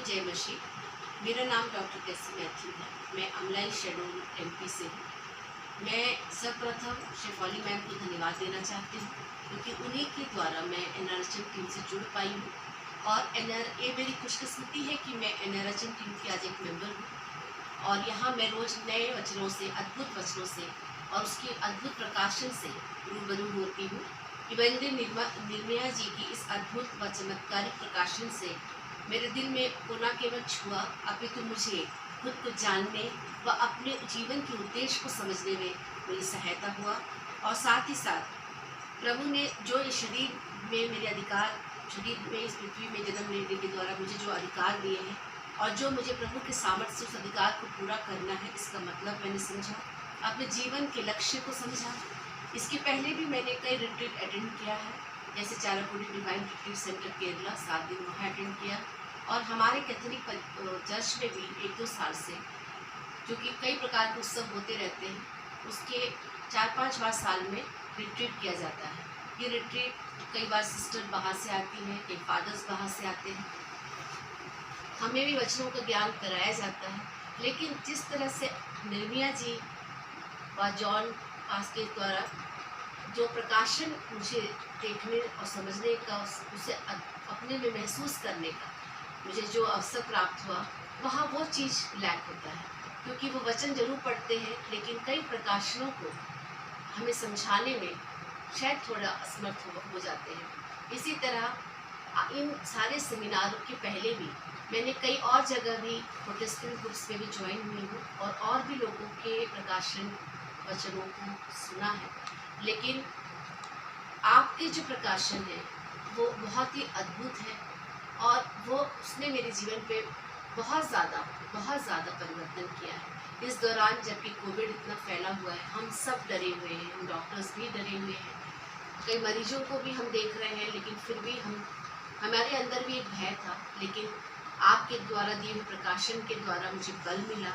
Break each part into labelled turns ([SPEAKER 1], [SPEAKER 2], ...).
[SPEAKER 1] जय मसीह। मेरा नाम डॉक्टर कैसी मैथ्यू है। मैं अमलाई शेड्यूल एमपी से हूँ। मैं सर्वप्रथम शेफाली मैम को धन्यवाद देना चाहती हूँ क्योंकि उन्हीं के द्वारा मैं एनआरएचएम टीम से जुड़ पाई हूँ और ये मेरी खुशकिस्मती है कि मैं एनआरएचएम टीम की आज एक मेंबर हूँ और यहाँ मैं रोज़ नए वचनों से, अद्भुत वचनों से और उसके अद्भुत प्रकाशन से रूबरू होती हूँ। निर्मया जी की इस अद्भुत व चमत्कारिक प्रकाशन से मेरे दिल में को न केवल छुआ अपितु मुझे खुद को जानने व अपने जीवन के उद्देश्य को समझने में मेरी सहायता हुआ और साथ ही साथ प्रभु ने जो इस शरीर में मेरे अधिकार, शरीर में इस पृथ्वी में जन्म लेने के द्वारा मुझे जो अधिकार दिए हैं और जो मुझे प्रभु के सामर्थ्य से उस अधिकार को पूरा करना है, इसका मतलब मैंने समझा, अपने जीवन के लक्ष्य को समझा। इसके पहले भी मैंने कई रिट्रीट अटेंड किया है, जैसे चारापुरी डिवाइन रिट्रीट सेंटर केरला 7 दिन वहाँ अटेंड किया और हमारे कैथोलिक चर्च में भी 1-2 साल से जो कि कई प्रकार के उत्सव होते रहते हैं, उसके 4-5 बार साल में रिट्रीट किया जाता है। ये रिट्रीट कई बार सिस्टर बाहर से आती हैं, कई फादर्स बाहर से आते हैं, हमें भी वचनों का ज्ञान कराया जाता है। लेकिन जिस तरह से निर्मया जी व जॉन पास के द्वारा जो प्रकाशन मुझे देखने और समझने का, उसे अपने में महसूस करने का मुझे जो अवसर प्राप्त हुआ, वहाँ वो चीज़ लैक होता है क्योंकि वो वचन जरूर पढ़ते हैं लेकिन कई प्रकाशनों को हमें समझाने में शायद थोड़ा असमर्थ हो जाते हैं। इसी तरह इन सारे सेमिनारों के पहले भी मैंने कई और जगह भी प्रोटेस्टेंट ग्रुप्स में भी ज्वाइन हुई हूँ और भी लोगों के प्रकाशन वचनों को सुना है। लेकिन आपके जो प्रकाशन है वो बहुत ही अद्भुत है और वो उसने मेरे जीवन पे बहुत ज़्यादा परिवर्तन किया है। इस दौरान जबकि कोविड इतना फैला हुआ है, हम सब डरे हुए हैं, हम डॉक्टर्स भी डरे हुए हैं, कई मरीजों को भी हम देख रहे हैं, लेकिन फिर भी हमारे अंदर भी एक भय था। लेकिन आपके द्वारा दिए हुए प्रकाशन के द्वारा मुझे बल मिला।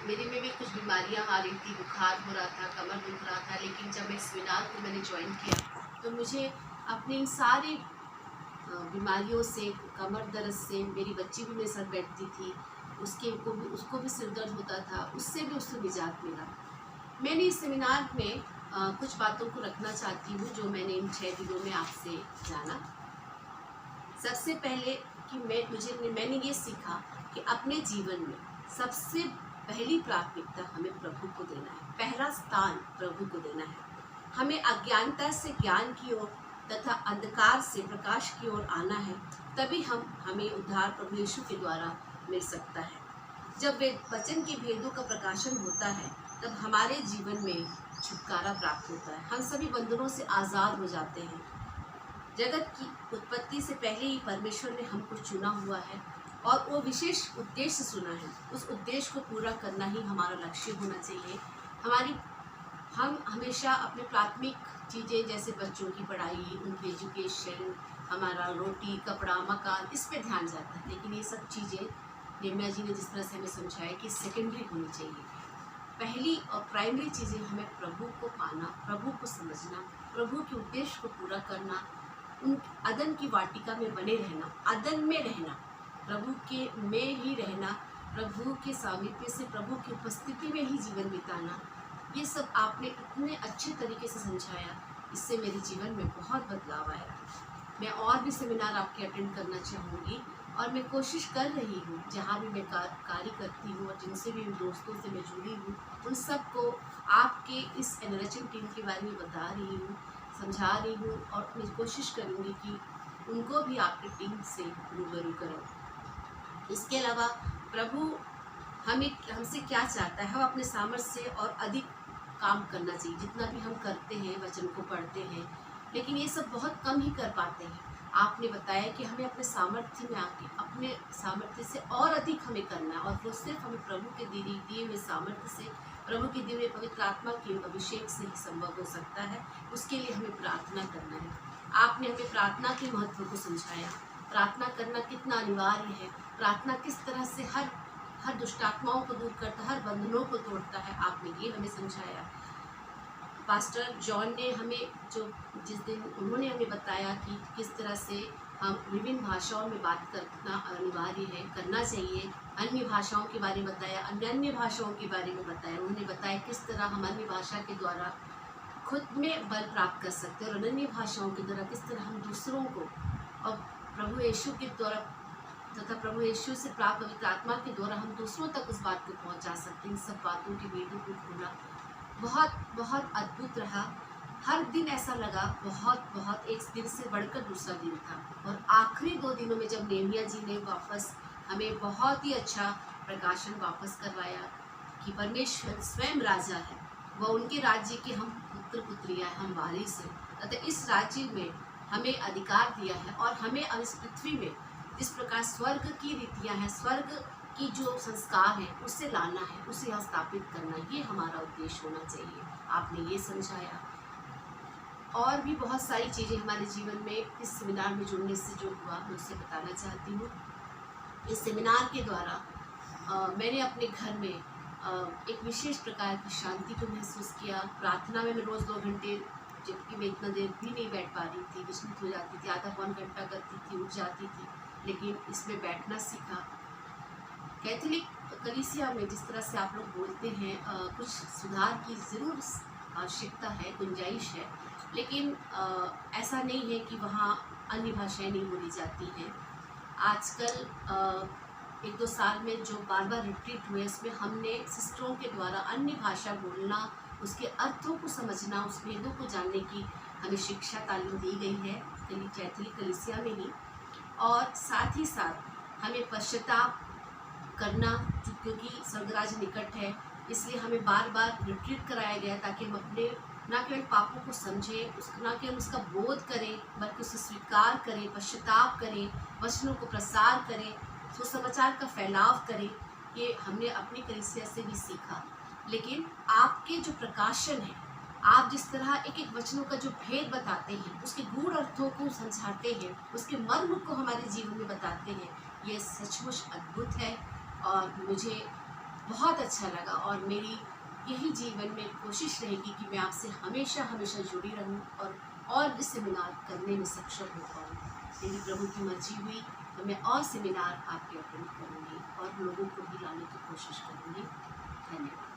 [SPEAKER 1] मेरे में भी कुछ बीमारियां आ रही थी, बुखार हो रहा था, कमर दुख रहा था, लेकिन जब मैं सेमिनार को मैंने ज्वाइन किया तो मुझे अपनी इन सारी बीमारियों से, कमर दर्द से, मेरी बच्ची भी मेरे साथ बैठती थी, उसको भी सिर दर्द होता था, उससे निजात मिला। मैंने इस सेमिनार में कुछ बातों को रखना चाहती हूँ जो मैंने इन 6 दिनों में आपसे जाना। सबसे पहले कि मैंने ये सीखा कि अपने जीवन में सबसे पहली प्राथमिकता हमें प्रभु को देना है, पहला स्थान प्रभु को देना है। हमें अज्ञानता से ज्ञान की ओर तथा अंधकार से प्रकाश की ओर आना है, तभी हमें उद्धार प्रभु यीशु के द्वारा मिल सकता है। जब वे वचन के भेदों का प्रकाशन होता है तब हमारे जीवन में छुटकारा प्राप्त होता है, हम सभी बंधनों से आज़ाद हो जाते हैं। जगत की उत्पत्ति से पहले ही परमेश्वर ने हमको चुना हुआ है और वो विशेष उद्देश्य चुना है। उस उद्देश्य को पूरा करना ही हमारा लक्ष्य होना चाहिए। हम हमेशा अपने प्राथमिक चीज़ें जैसे बच्चों की पढ़ाई, उनकी एजुकेशन, हमारा रोटी, कपड़ा, मकान, इस पे ध्यान जाता है। लेकिन ये सब चीज़ें निर्मया जी ने जिस तरह से हमें समझाया कि सेकेंडरी होनी चाहिए। पहली और प्राइमरी चीज़ें हमें प्रभु को पाना, प्रभु को समझना, प्रभु के उद्देश्य को पूरा करना, उन अदन की वाटिका में बने रहना, अदन में रहना, प्रभु के में ही रहना, प्रभु के सामीप्य से, प्रभु की उपस्थिति में ही जीवन बिताना। ये सब आपने इतने अच्छे तरीके से समझाया, इससे मेरे जीवन में बहुत बदलाव आया। मैं और भी सेमिनार आपके अटेंड करना चाहूँगी और मैं कोशिश कर रही हूँ, जहाँ भी मैं कार्य करती हूँ और जिनसे भी दोस्तों से मैं जुड़ी हूँ, उन सबको आपके इस एनआरएचएम टीम के बारे में बता रही हूँ, समझा रही हूँ और मैं कोशिश करूँगी कि उनको भी आपकी टीम से रूबरू करूँ। इसके अलावा प्रभु हमसे क्या चाहता है, हम अपने सामर्थ्य से और अधिक काम करना चाहिए। जितना भी हम करते हैं, वचन को पढ़ते हैं, लेकिन ये सब बहुत कम ही कर पाते हैं। आपने बताया कि हमें अपने सामर्थ्य में आके अपने सामर्थ्य से और अधिक हमें करना है और वो सिर्फ हमें प्रभु के दिए हुए सामर्थ्य से, प्रभु के दिए हुए पवित्र आत्मा के अभिषेक से ही संभव हो सकता है। उसके लिए हमें प्रार्थना करना है। आपने हमें प्रार्थना के महत्व को समझाया, प्रार्थना करना कितना अनिवार्य है, प्रार्थना किस तरह से हर दुष्टात्माओं को दूर करता है, हर बंधनों को तोड़ता है, आपने ये हमें समझाया। पास्टर जॉन ने जिस दिन उन्होंने हमें बताया कि किस तरह से हम विभिन्न भाषाओं में बात करना अनिवार्य है, करना चाहिए। अन्य भाषाओं के बारे में बताया, अन्य भाषाओं के बारे में बताया। उन्होंने बताया किस तरह हम अन्य भाषा के द्वारा खुद में बल प्राप्त कर सकते हैं और अन्य भाषाओं के द्वारा किस तरह हम दूसरों को और प्रभु यीशु के द्वारा तथा प्रभु यीशु से प्राप्त पवित्र आत्मा के द्वारा हम दूसरों तक उस बात को पहुंचा सकते हैं। इन सब बातों के वेदों को खोला बहुत बहुत अद्भुत रहा। हर दिन ऐसा लगा बहुत एक दिन से बढ़कर दूसरा दिन था। और आखिरी 2 दिनों में जब नेहमिया जी ने वापस हमें बहुत ही अच्छा प्रकाशन वापस करवाया कि परमेश्वर स्वयं राजा है, वह उनके राज्य के हम पुत्र पुत्रियाँ हैं, हम वारिस हैं, तथा इस राज्य में हमें अधिकार दिया है और हमें इस पृथ्वी में जिस प्रकार स्वर्ग की रीतियाँ हैं, स्वर्ग की जो संस्कार है उसे लाना है, उसे यहाँ स्थापित करना, ये हमारा उद्देश्य होना चाहिए। आपने ये समझाया। और भी बहुत सारी चीज़ें हमारे जीवन में इस सेमिनार में जुड़ने से जो हुआ मैं उससे बताना चाहती हूँ। इस सेमिनार के द्वारा मैंने अपने घर में एक विशेष प्रकार की शांति को महसूस किया। प्रार्थना में मैं रोज़ 2 घंटे, जबकि मैं इतना देर भी नहीं बैठ पा रही थी, विचलित हो जाती थी, आधा पौन घंटा करती थी, उठ जाती थी, लेकिन इसमें बैठना सीखा। कैथोलिक कलीसिया में जिस तरह से आप लोग बोलते हैं कुछ सुधार की ज़रूर आवश्यकता है, गुंजाइश है, लेकिन ऐसा नहीं है कि वहाँ अन्य भाषाएं नहीं बोली जाती हैं। आजकल 1-2 साल में जो बार रिट्रीट हुए, इसमें हमने सिस्टरों के द्वारा अन्य भाषा बोलना, उसके अर्थों को समझना, उस भेदों को जानने की हमें शिक्षा तालीम दी गई है कैथोलिक कलीसिया में ही। और साथ ही साथ हमें पश्चाताप करना, क्योंकि स्वर्गराज निकट है, इसलिए हमें बार रिट्रीट कराया गया ताकि हम अपने न केवल पापों को समझें, न केवल उसका बोध करें, बल्कि उसे स्वीकार करें, पश्चाताप करें, वचनों को प्रसार करें, सुसमाचार का फैलाव करें। ये हमने अपनी कलीसिया से भी सीखा। लेकिन आपके जो प्रकाशन है, आप जिस तरह एक वचनों का जो भेद बताते हैं, उसके गूढ़ अर्थों को समझाते हैं, उसके मर्म को हमारे जीवन में बताते हैं, ये सचमुच अद्भुत है और मुझे बहुत अच्छा लगा। और मेरी यही जीवन में कोशिश रहेगी कि मैं आपसे हमेशा जुड़ी रहूं और भी सेमिनार करने में सक्षम हो पाऊँ। यदि प्रभु की मर्जी हुई तो मैं और सेमिनार आपके अटेंड करूँगी और लोगों को भी लाने की कोशिश करूँगी। धन्यवाद।